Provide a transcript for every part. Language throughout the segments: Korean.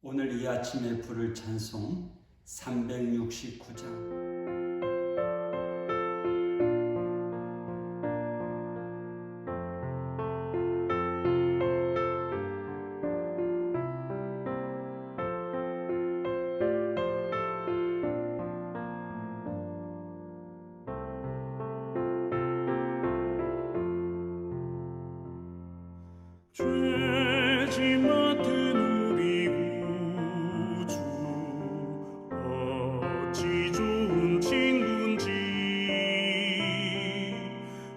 오늘 이 아침에 부를 찬송 369장. 죄지 맡은 우리 구주 어찌 좋은 친구인지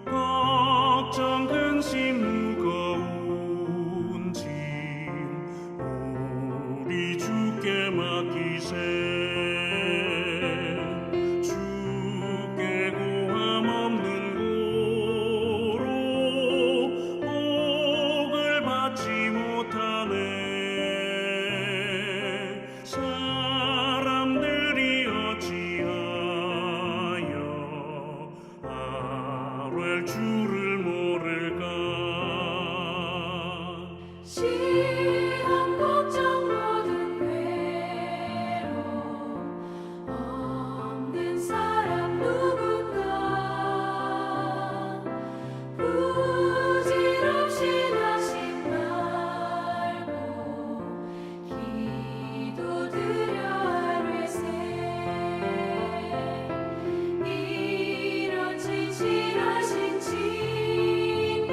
걱정 근심 무거운 짐 우리 주께 맡기세 주께 고함 없는 고로 받지 못하네 사람들이 어찌하여 아뢰 주를 모를까 시험 걱정 모든 괴로움 없는 사람 누군가 부질없이 낙심 말고 기도드려 아뢰세 이런 진실하신 친구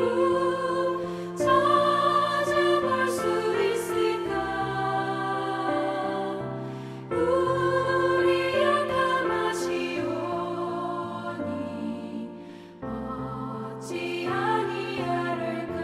찾아볼 수 있을까 우리 약함 아시오니 어찌 아니하를까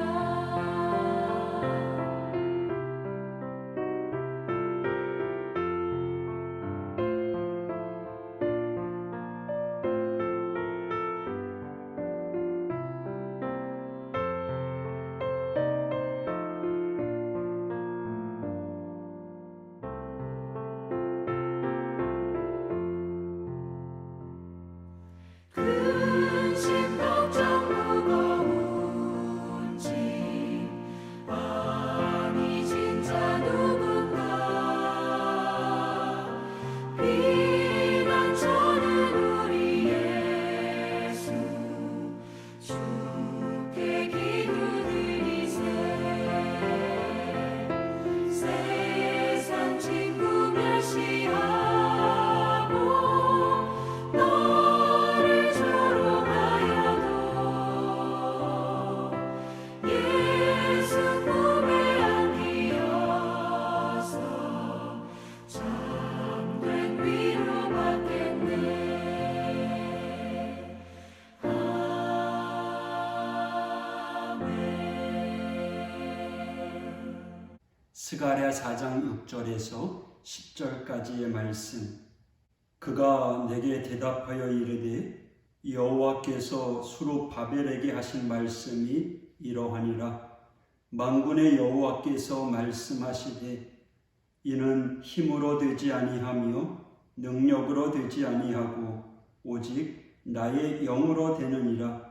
근심 걱정 무거운 짐 많이 진 자 누군가 비난 저는 우리 예수 주께 기도드리세 세상 친구 멸시하고 너를 조롱하여도 예수 품에 안기어서 참된 위로받겠네 아멘. 스가랴 4장 6절에서 10절까지의 말씀. 그가 내게 대답하여 이르되 여호와께서 수룹바벨에게 하신 말씀이 이러하니라. 만군의 여호와께서 말씀하시되 이는 힘으로 되지 아니하며 능력으로 되지 아니하고 오직 나의 영으로 되느니라.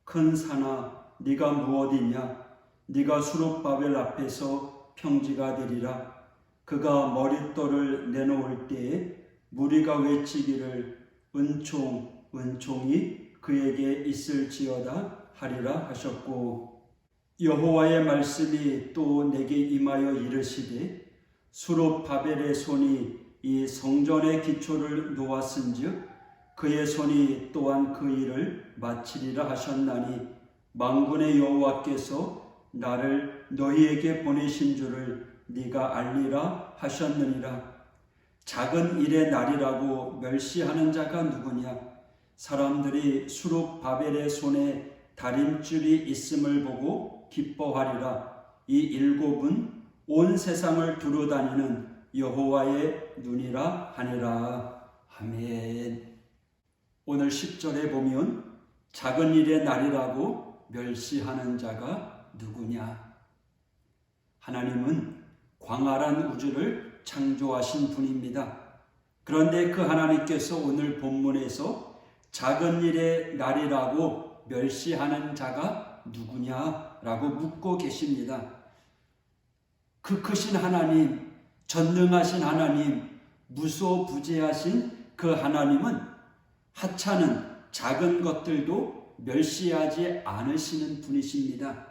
큰 산아 네가 무엇이냐? 네가 수룹바벨 앞에서 평지가 되리라. 그가 머릿돌을 내놓을 때에 무리가 외치기를 은총 은총이 그에게 있을지어다 하리라 하셨고, 여호와의 말씀이 또 내게 임하여 이르시되 수룹바벨의 손이 이 성전의 기초를 놓았은즉 그의 손이 또한 그 일을 마치리라 하셨나니 만군의 여호와께서 나를 너희에게 보내신 줄을 네가 알리라 하셨느니라. 작은 일의 날이라고 멸시하는 자가 누구냐? 사람들이 수룹바벨의 손에 다림줄이 있음을 보고 기뻐하리라. 이 일곱은 온 세상을 두루다니는 여호와의 눈이라 하니라. 아멘. 오늘 10절에 보면 작은 일의 날이라고 멸시하는 자가 누구냐? 하나님은 광활한 우주를 창조하신 분입니다. 그런데 그 하나님께서 오늘 본문에서 작은 일의 날이라고 멸시하는 자가 누구냐라고 묻고 계십니다. 그 크신 하나님, 전능하신 하나님, 무소부재하신 그 하나님은 하찮은 작은 것들도 멸시하지 않으시는 분이십니다.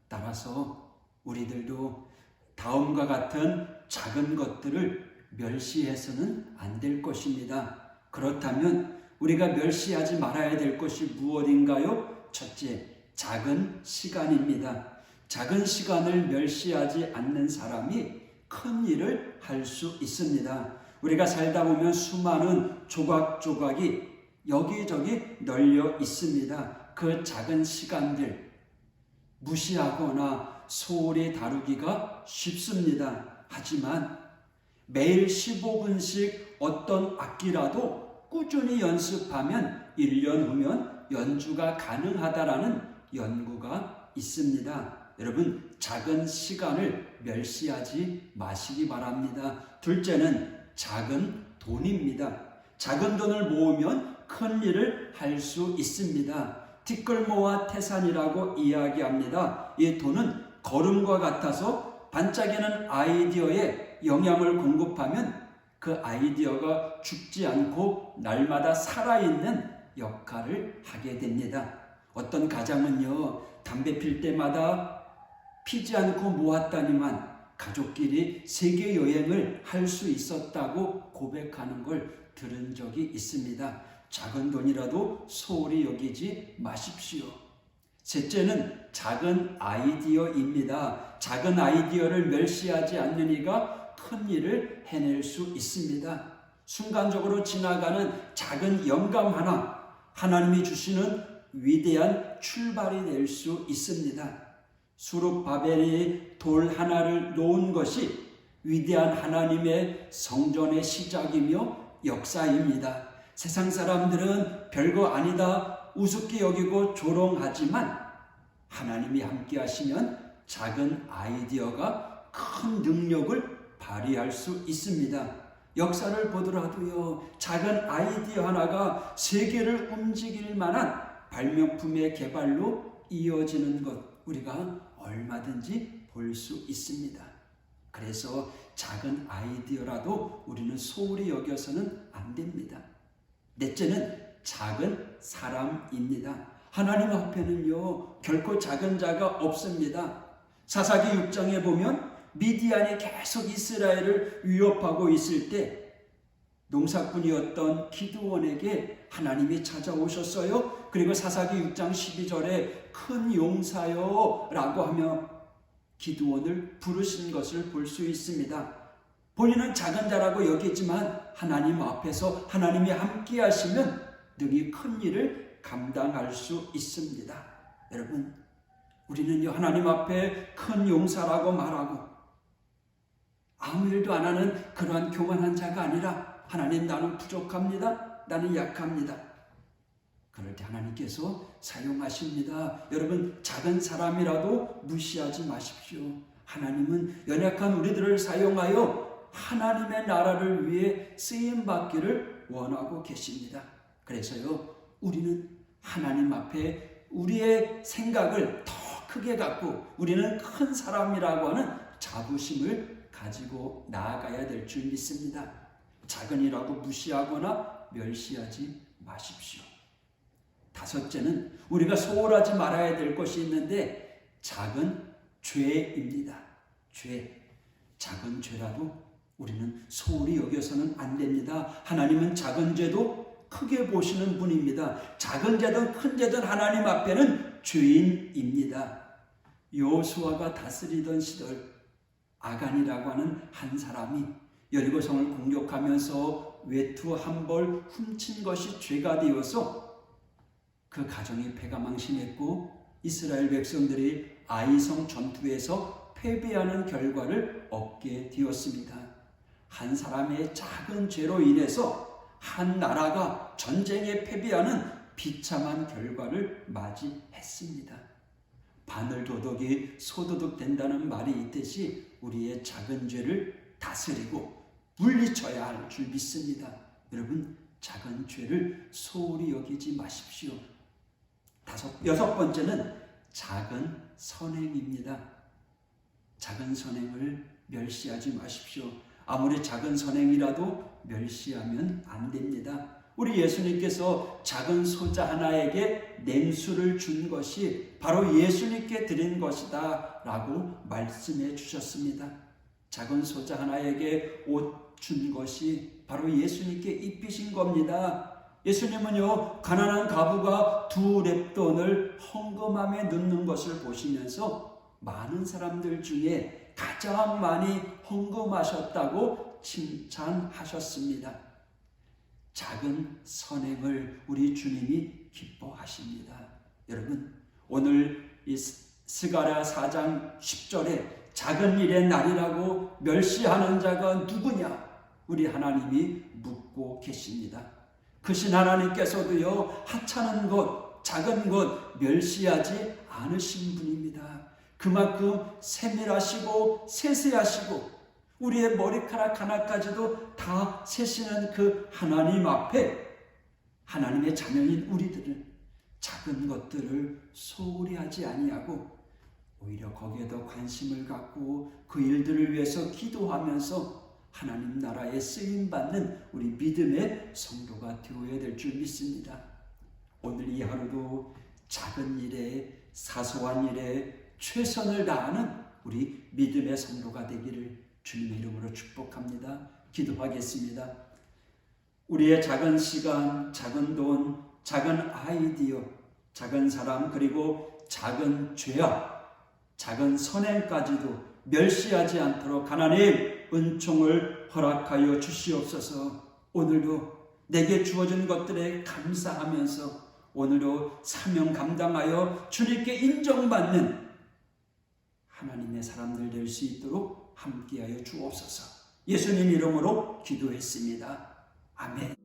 따라서 우리들도 다음과 같은 작은 것들을 멸시해서는 안 될 것입니다. 그렇다면 우리가 멸시하지 말아야 될 것이 무엇인가요? 첫째, 작은 시간입니다. 작은 시간을 멸시하지 않는 사람이 큰 일을 할 수 있습니다. 우리가 살다 보면 수많은 조각조각이 여기저기 널려 있습니다. 그 작은 시간들 무시하거나 소홀히 다루기가 쉽습니다. 하지만 매일 15분씩 어떤 악기라도 꾸준히 연습하면 1년 후면 연주가 가능하다라는 연구가 있습니다. 여러분, 작은 시간을 멸시하지 마시기 바랍니다. 둘째는 작은 돈입니다. 작은 돈을 모으면 큰 일을 할 수 있습니다. 티끌모아 태산이라고 이야기합니다. 이 돈은 거름과 같아서 반짝이는 아이디어에 영향을 공급하면 그 아이디어가 죽지 않고 날마다 살아있는 역할을 하게 됩니다. 어떤 가장은요, 담배 필 때마다 피지 않고 모았다니만 가족끼리 세계 여행을 할 수 있었다고 고백하는 걸 들은 적이 있습니다. 작은 돈이라도 소홀히 여기지 마십시오. 셋째는 작은 아이디어입니다. 작은 아이디어를 멸시하지 않는 이가 큰 일을 해낼 수 있습니다. 순간적으로 지나가는 작은 영감 하나, 하나님이 주시는 위대한 출발이 될 수 있습니다. 수룹바벨이 돌 하나를 놓은 것이 위대한 하나님의 성전의 시작이며 역사입니다. 세상 사람들은 별거 아니다 우습게 여기고 조롱하지만 하나님이 함께 하시면 작은 아이디어가 큰 능력을 발휘할 수 있습니다. 역사를 보더라도요, 작은 아이디어 하나가 세계를 움직일 만한 발명품의 개발로 이어지는 것 우리가 얼마든지 볼 수 있습니다. 그래서 작은 아이디어라도 우리는 소홀히 여겨서는 안 됩니다. 넷째는 작은 사람입니다. 하나님 앞에는요, 결코 작은 자가 없습니다. 사사기 6장에 보면 미디안이 계속 이스라엘을 위협하고 있을 때 농사꾼이었던 기드온에게 하나님이 찾아오셨어요. 그리고 사사기 6장 12절에 큰 용사여 라고 하며 기드온을 부르신 것을 볼 수 있습니다. 본인은 작은 자라고 여기지만 하나님 앞에서 하나님이 함께 하시면 능히 큰 일을 감당할 수 있습니다. 여러분, 우리는요, 하나님 앞에 큰 용사라고 말하고 아무 일도 안 하는 그러한 교만한 자가 아니라 하나님, 나는 부족합니다. 나는 약합니다. 그럴 때 하나님께서 사용하십니다. 여러분, 작은 사람이라도 무시하지 마십시오. 하나님은 연약한 우리들을 사용하여 하나님의 나라를 위해 쓰임받기를 원하고 계십니다. 그래서요, 우리는 하나님 앞에 우리의 생각을 더 크게 갖고 우리는 큰 사람이라고 하는 자부심을 가지고 나아가야 될 줄 믿습니다. 작은이라고 무시하거나 멸시하지 마십시오. 다섯째는 우리가 소홀하지 말아야 될 것이 있는데 작은 죄입니다. 죄. 작은 죄라도 우리는 소홀히 여겨서는 안 됩니다. 하나님은 작은 죄도 크게 보시는 분입니다. 작은 죄든 큰 죄든 하나님 앞에는 죄인입니다. 여호수아가 다스리던 시절 아간이라고 하는 한 사람이 여리고성을 공격하면서 외투 한 벌 훔친 것이 죄가 되어서 그 가정이 패가망신했고 이스라엘 백성들이 아이성 전투에서 패배하는 결과를 얻게 되었습니다. 한 사람의 작은 죄로 인해서 한 나라가 전쟁에 패배하는 비참한 결과를 맞이했습니다. 바늘도둑이 소도둑 된다는 말이 있듯이 우리의 작은 죄를 다스리고 물리쳐야 할 줄 믿습니다. 여러분, 작은 죄를 소홀히 여기지 마십시오. 여섯 번째는 작은 선행입니다. 작은 선행을 멸시하지 마십시오. 아무리 작은 선행이라도 멸시하면 안 됩니다. 우리 예수님께서 작은 소자 하나에게 냉수를 준 것이 바로 예수님께 드린 것이다 라고 말씀해 주셨습니다. 작은 소자 하나에게 옷 준 것이 바로 예수님께 입히신 겁니다. 예수님은요, 가난한 과부가 2렙돈을 헌금함에 넣는 것을 보시면서 많은 사람들 중에 가장 많이 헌금하셨다고 칭찬하셨습니다. 작은 선행을 우리 주님이 기뻐하십니다. 여러분, 오늘 이 스가랴 4장 10절에 작은 일의 날이라고 멸시하는 자가 누구냐? 우리 하나님이 묻고 계십니다. 크신 하나님께서도요, 하찮은 것, 작은 것 멸시하지 않으신 분입니다. 그만큼 세밀하시고 세세하시고 우리의 머리카락 하나까지도 다 세시는 그 하나님 앞에 하나님의 자녀인 우리들은 작은 것들을 소홀히 하지 아니하고 오히려 거기에 더 관심을 갖고 그 일들을 위해서 기도하면서 하나님 나라에 쓰임받는 우리 믿음의 성도가 되어야 될 줄 믿습니다. 오늘 이 하루도 작은 일에, 사소한 일에 최선을 다하는 우리 믿음의 성도가 되기를 주님의 이름으로 축복합니다. 기도하겠습니다. 우리의 작은 시간, 작은 돈, 작은 아이디어, 작은 사람, 그리고 작은 죄악, 작은 선행까지도 멸시하지 않도록 하나님 은총을 허락하여 주시옵소서. 오늘도 내게 주어진 것들에 감사하면서 오늘도 사명 감당하여 주님께 인정받는 하나님의 사람들 될 수 있도록 함께하여 주옵소서. 예수님 이름으로 기도했습니다. 아멘.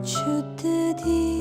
주 뜻이